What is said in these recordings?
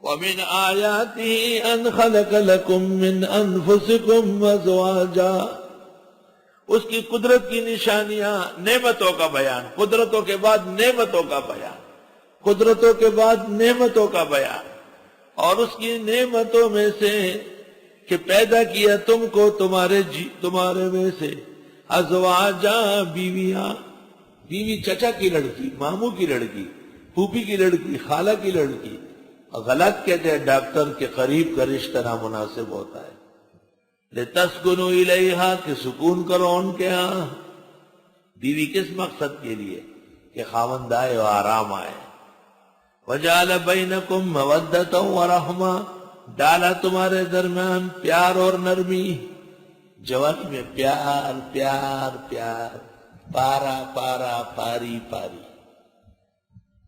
وَمِنْ آيَاتِهِ أَنْ خَلَقَ لَكُم مِّنْ أَنفُسِكُمْ أَزْوَاجًا، اس کی قدرت کی نشانیاں، نعمتوں کا بیان، قدرتوں کے بعد نعمتوں کا بیان، قدرتوں کے بعد نعمتوں کا بیان، اور اس کی نعمتوں میں سے کہ پیدا کیا تم کو تمہارے میں سے ازواجا، بیویاں، بیوی چچا کی لڑکی، ماموں کی لڑکی، پھوپھی کی لڑکی، خالہ کی لڑکی، غلط کہتے ہیں ڈاکٹر کے قریب کا رشتہ نامناسب ہوتا ہے، لِتَسْكُنُوا إِلَيْهَا کہ سکون کرو ان کے ہاں۔ بیوی کس مقصد کے لیے؟ کہ خاوند آئے اور آرام آئے۔ وَجَعَلَ بَيْنَكُمْ مَوَدَّةً وَرَحْمَةً، ڈالا تمہارے درمیان پیار اور نرمی۔ جوانی میں پیار پیار پیار، پارا پارا پاری پاری،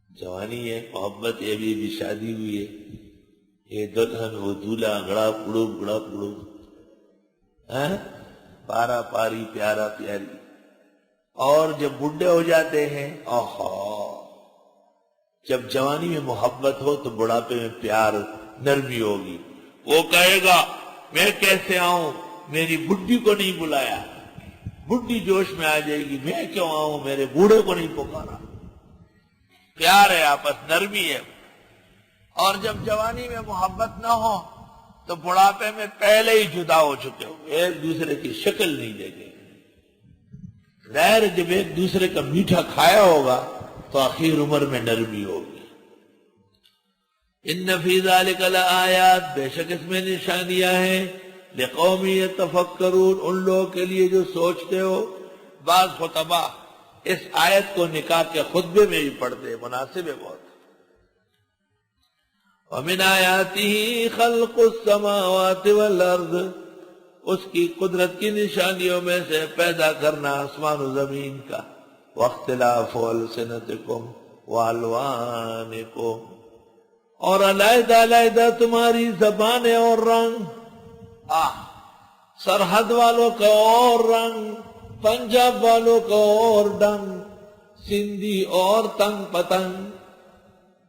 جوانی ہے، محبت ہے، ابھی شادی ہوئی ہے، یہ دلہن وہ دولہا، گڑا پڑو گڑا پڑو، پارا پاری پیارا پیاری۔ اور جب بڈھے ہو جاتے ہیں، جب جوانی میں محبت ہو تو بڑھاپے میں پیار نرمی ہوگی۔ وہ کہے گا میں کیسے آؤں، میری بڈھی کو نہیں بلایا، بڈھی جوش میں آ جائے گی، میں کیوں آؤں، میرے بوڑھے کو نہیں پکارا۔ پیار ہے، آپس نرمی ہے۔ اور جب جوانی میں محبت نہ ہو تو بڑھاپے میں پہلے ہی جدا ہو چکے ہو، ایک دوسرے کی شکل نہیں دیکھیں گے۔ ظاہر جب ایک دوسرے کا میٹھا کھایا ہوگا تو آخر عمر میں نرمی ہوگی۔ ان فی ذلک لآیات، بے شک اس میں نشانیاں ہیں، لقوم یتفکرون، ان لوگوں کے لیے جو سوچتے ہو۔ بعض خطبہ اس آیت کو نکاح کے خطبے میں بھی پڑھتے، مناسب ہے بہت۔ وَمِنْ آیَاتِهِ خَلْقُ السَّمَاوَاتِ وَالْأَرْضِ، اس کی قدرت کی نشانیوں میں سے پیدا کرنا آسمان و زمین کا، وَاخْتِلَافُ أَلْسِنَتِكُمْ وَأَلْوَانِكُمْ، اور علیحدہ علیحدہ تمہاری زبانیں اور رنگ، سرحد والوں کا اور رنگ، پنجاب والوں کا اور ڈنگ، سندھی اور تنگ پتنگ،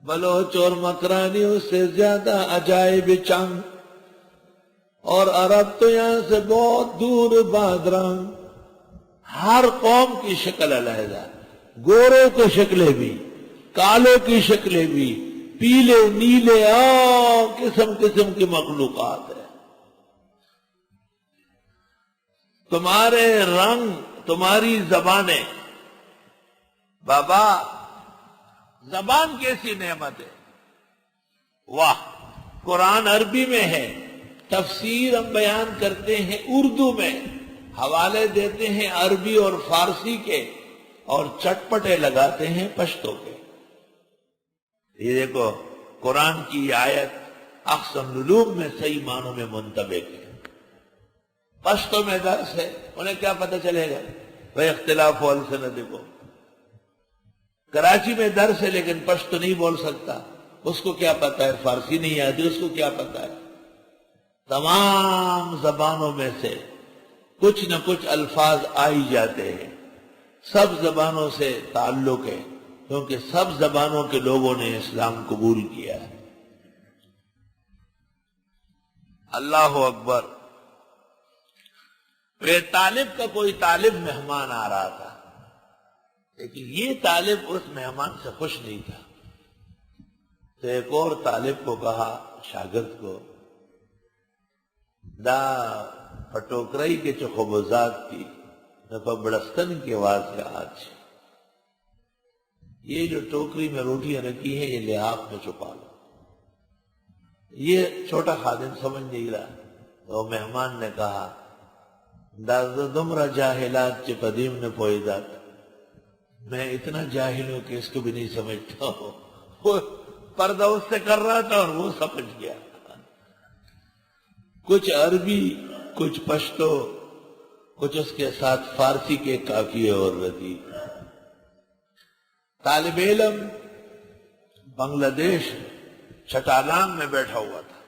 بلوچ اور مکرانی اس سے زیادہ عجائب چنگ، اور عرب تو یہاں سے بہت دور بادرنگ۔ ہر قوم کی شکل علیحدہ، گوروں کی شکلیں بھی، کالوں کی شکلیں بھی، پیلے نیلے، قسم قسم کی مخلوقات ہے۔ تمہارے رنگ، تمہاری زبانیں، بابا زبان کیسی نعمت ہے، واہ! قرآن عربی میں ہے، تفسیر ہم بیان کرتے ہیں اردو میں، حوالے دیتے ہیں عربی اور فارسی کے، اور چٹپٹے لگاتے ہیں پشتو کے۔ یہ دیکھو قرآن کی آیت احسن العلوم میں صحیح معنوں میں منطبق ہے۔ پشتو میں درس ہے، انہیں کیا پتہ چلے گا بھئی اختلاف السنتکم۔ کراچی میں درس ہے لیکن پشتو نہیں بول سکتا، اس کو کیا پتہ ہے، فارسی نہیں آتی، اس کو کیا پتہ ہے۔ تمام زبانوں میں سے کچھ نہ کچھ الفاظ آئی جاتے ہیں، سب زبانوں سے تعلق ہے، کیونکہ سب زبانوں کے لوگوں نے اسلام قبول کیا ہے۔ اللہ اکبر۔ طالب کا کوئی طالب مہمان آ رہا تھا، لیکن یہ طالب اس مہمان سے خوش نہیں تھا، تو ایک اور طالب کو کہا، شاگرد کو، دا پٹوکرائی کے چخوبزات کی نفع بڑستن کی آواز کا آج، یہ جو ٹوکری میں روٹیاں رکھی ہیں یہ لحاف میں چھپا لو۔ یہ چھوٹا خادم سمجھ نہیں رہا، تو مہمان نے کہا، دا دمرا جاہلات چی قدیم نے پوئیدات، میں اتنا جاہل ہوں کہ اس کو بھی نہیں سمجھتا ہوں۔ وہ پردہ اس سے کر رہا تھا اور وہ سمجھ گیا، کچھ عربی، کچھ پشتو، کچھ اس کے ساتھ فارسی کے قافیے اور ردیف۔ طالب علم بنگلہ دیش چٹالان میں بیٹھا ہوا تھا،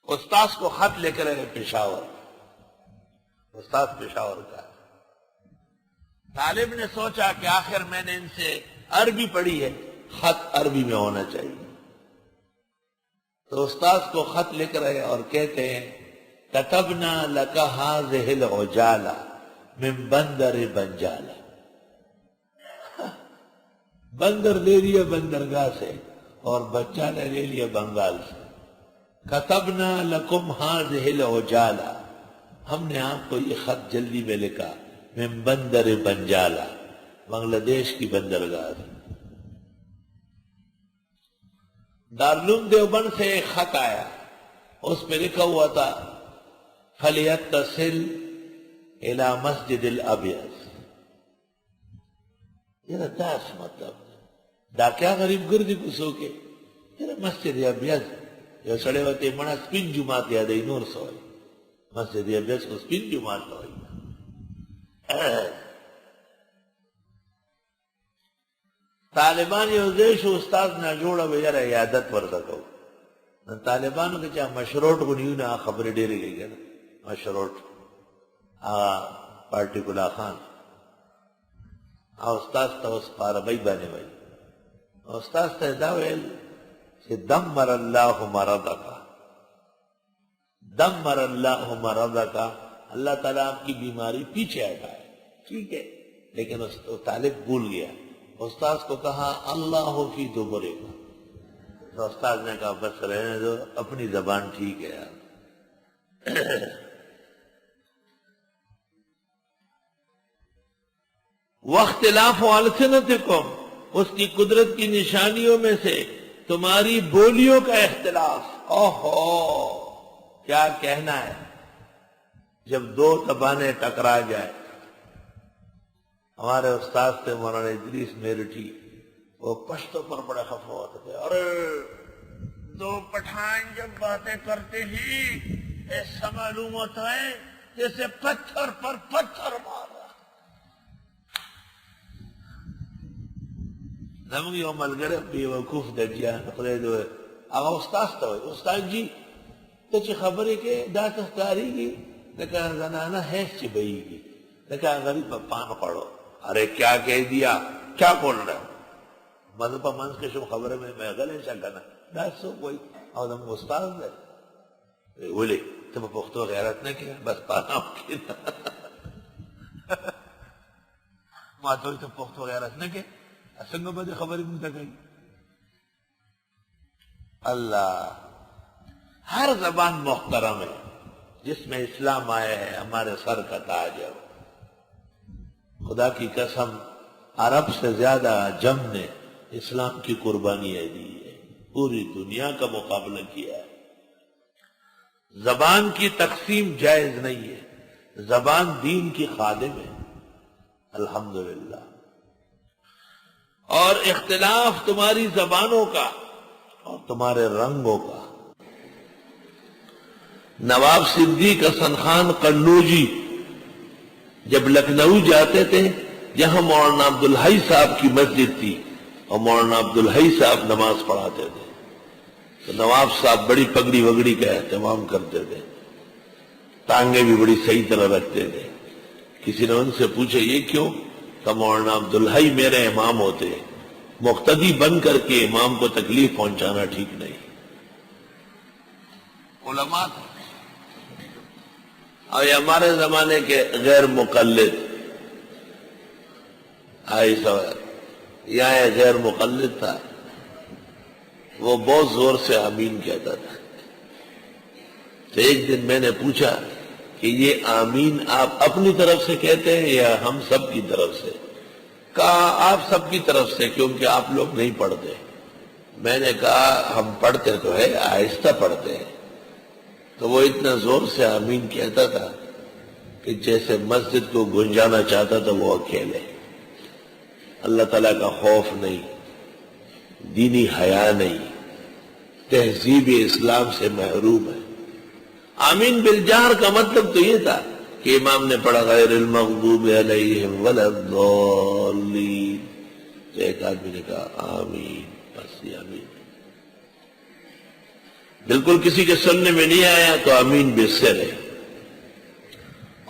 استاذ کو خط لے کر پشاور، استاذ پشاور کا۔ طالب نے سوچا کہ آخر میں نے ان سے عربی پڑھی ہے، خط عربی میں ہونا چاہیے، تو استاذ کو خط لکھ رہے اور کہتے ہیں كتبنا لك هذه العجالة من بندر بنجالة، بندر لے لیا بندرگاہ سے اور بچہ نے لے لیا بنگال سے. كتبنا لكم هذه العجالة، ہم نے آپ کو یہ خط جلدی میں لکھا من بندر بنجالہ، بنگلہ دیش کی بندرگاہ سے. دارالعلوم دیوبند سے ایک خط آیا، اس پہ لکھا ہوا تھا فَلْيَتَّصِلْ إِلَى مسجد الابیض. یہ داس مطلب دا کیا غریب گردی کو سوکے یہ مسجد ابیض یہ سڑے ہوتے منا سپین جماعت یادی نور سوئی مسجد ابیض کو سپین جماعت ہوئی. طالبان یو دیش استاد نه جوړه ویره عادت ورته کو. طالبانو کې چې مشروط غنیونه خبرې ډېرې لګي نه مشروط پارټیکولر خان او استاد ته اوس عربی باندې وایي. استاد ته دا ویل چې دمر الله مرضک، دمر الله مرضک، اللہ تعالیٰ آپ کی بیماری پیچھے ہٹائے. ٹھیک ہے، لیکن اس طالب بھول گیا. استاذ کو کہا اللہ فی دبرے کا، تو استاذ نے کہا بس رہنے دو، اپنی زبان ٹھیک ہے یار. واختلاف السنتکم، اس کی قدرت کی نشانیوں میں سے تمہاری بولیوں کا اختلاف. اوہو کیا کہنا ہے جب دو زبانیں ٹکرا جائے. ہمارے استاد تھے مولانا ادریس میرٹھی، وہ پشتو پر بڑے خفا ہوتے تھے. ارے دو پٹھان جب باتیں کرتے ہیں ایسا معلوم ہوتا ہے جیسے پتھر پر پتھر مارا. زموږ یو ملګری بیوقوف دجیان خدای دې هغه استاد ته وایي استاد جی ته چې خبرې کې دا ته ښکارېږي لکه زنانه حیض چې بهېږي، لکه غریب په پان خوړو. ارے کیا کہہ دیا، کیا بول رہے ہو؟ مطلب په منځ کې شم خبره مې غلی شه که نه دا څوک وایي او زموږ استاد دی. ولې ته په پښتو غیرت نه کوې؟ بس پانام کښېنه. ما ته وایي ته پښتو غیرت نه کوې، څنګه به دې خبرې مونږ ته کوي؟ اللہ ہر زبان محترم ہے جس میں اسلام آیا ہے، ہمارے سر کا تاج ہے. خدا کی قسم عرب سے زیادہ عجم نے اسلام کی قربانیاں دی ہے، پوری دنیا کا مقابلہ کیا ہے. زبان کی تقسیم جائز نہیں ہے، زبان دین کی خادم ہے الحمدللہ. اور اختلاف تمہاری زبانوں کا اور تمہارے رنگوں کا. نواب صدیق حسن خان قنوجی جب لکھنؤ جاتے تھے، یہاں مولانا عبدالحی صاحب کی مسجد تھی اور مولانا عبدالحی صاحب نماز پڑھاتے تھے، تو نواب صاحب بڑی پگڑی وگڑی کا اہتمام کرتے تھے، ٹانگیں بھی بڑی صحیح طرح رکھتے تھے. کسی نے ان سے پوچھا یہ کیوں؟ تو مولانا عبدالحی میرے امام ہوتے، مقتدی بن کر کے امام کو تکلیف پہنچانا ٹھیک نہیں. علماء اور یہ ہمارے زمانے کے غیر مقلد یہاں غیر مقلد تھا، وہ بہت زور سے آمین کہتا تھا. تو ایک دن میں نے پوچھا کہ یہ آمین آپ اپنی طرف سے کہتے ہیں یا ہم سب کی طرف سے؟ کہا آپ سب کی طرف سے، کیونکہ آپ لوگ نہیں پڑھتے. میں نے کہا ہم پڑھتے تو ہے، آہستہ پڑھتے ہیں. تو وہ اتنا زور سے آمین کہتا تھا کہ جیسے مسجد کو گنجانا چاہتا تھا وہ اکیلے. اللہ تعالیٰ کا خوف نہیں، دینی حیا نہیں، تہذیب اسلام سے محروم ہے. آمین بالجہر کا مطلب تو یہ تھا کہ امام نے پڑھا غیر المغضوب علیہم ولا الضالین، تو ایک آدمی نے کہا آمین، بس یہ آمین. بالکل کسی کے سننے میں نہیں آیا تو آمین بے سر ہے.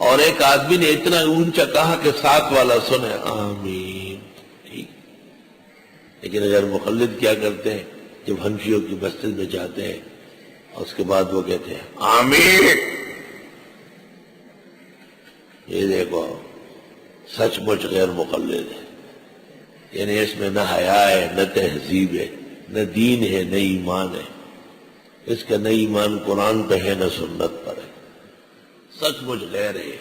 اور ایک آدمی نے اتنا اونچا کہا کہ ساتھ والا سنے آمین. ٹھیک، لیکن اگر مقلد کیا کرتے ہیں جب حنفیوں کی مسجد میں جاتے ہیں اس کے بعد وہ کہتے ہیں آمین. یہ دیکھو سچ مچ غیر مقلد ہے، یعنی اس میں نہ حیا ہے، نہ تہذیب ہے، نہ دین ہے، نہ ایمان ہے. اس کا نہ ایمان قرآن پہ ہے، نہ سنت پر ہے، سچ مچ غیر ہے.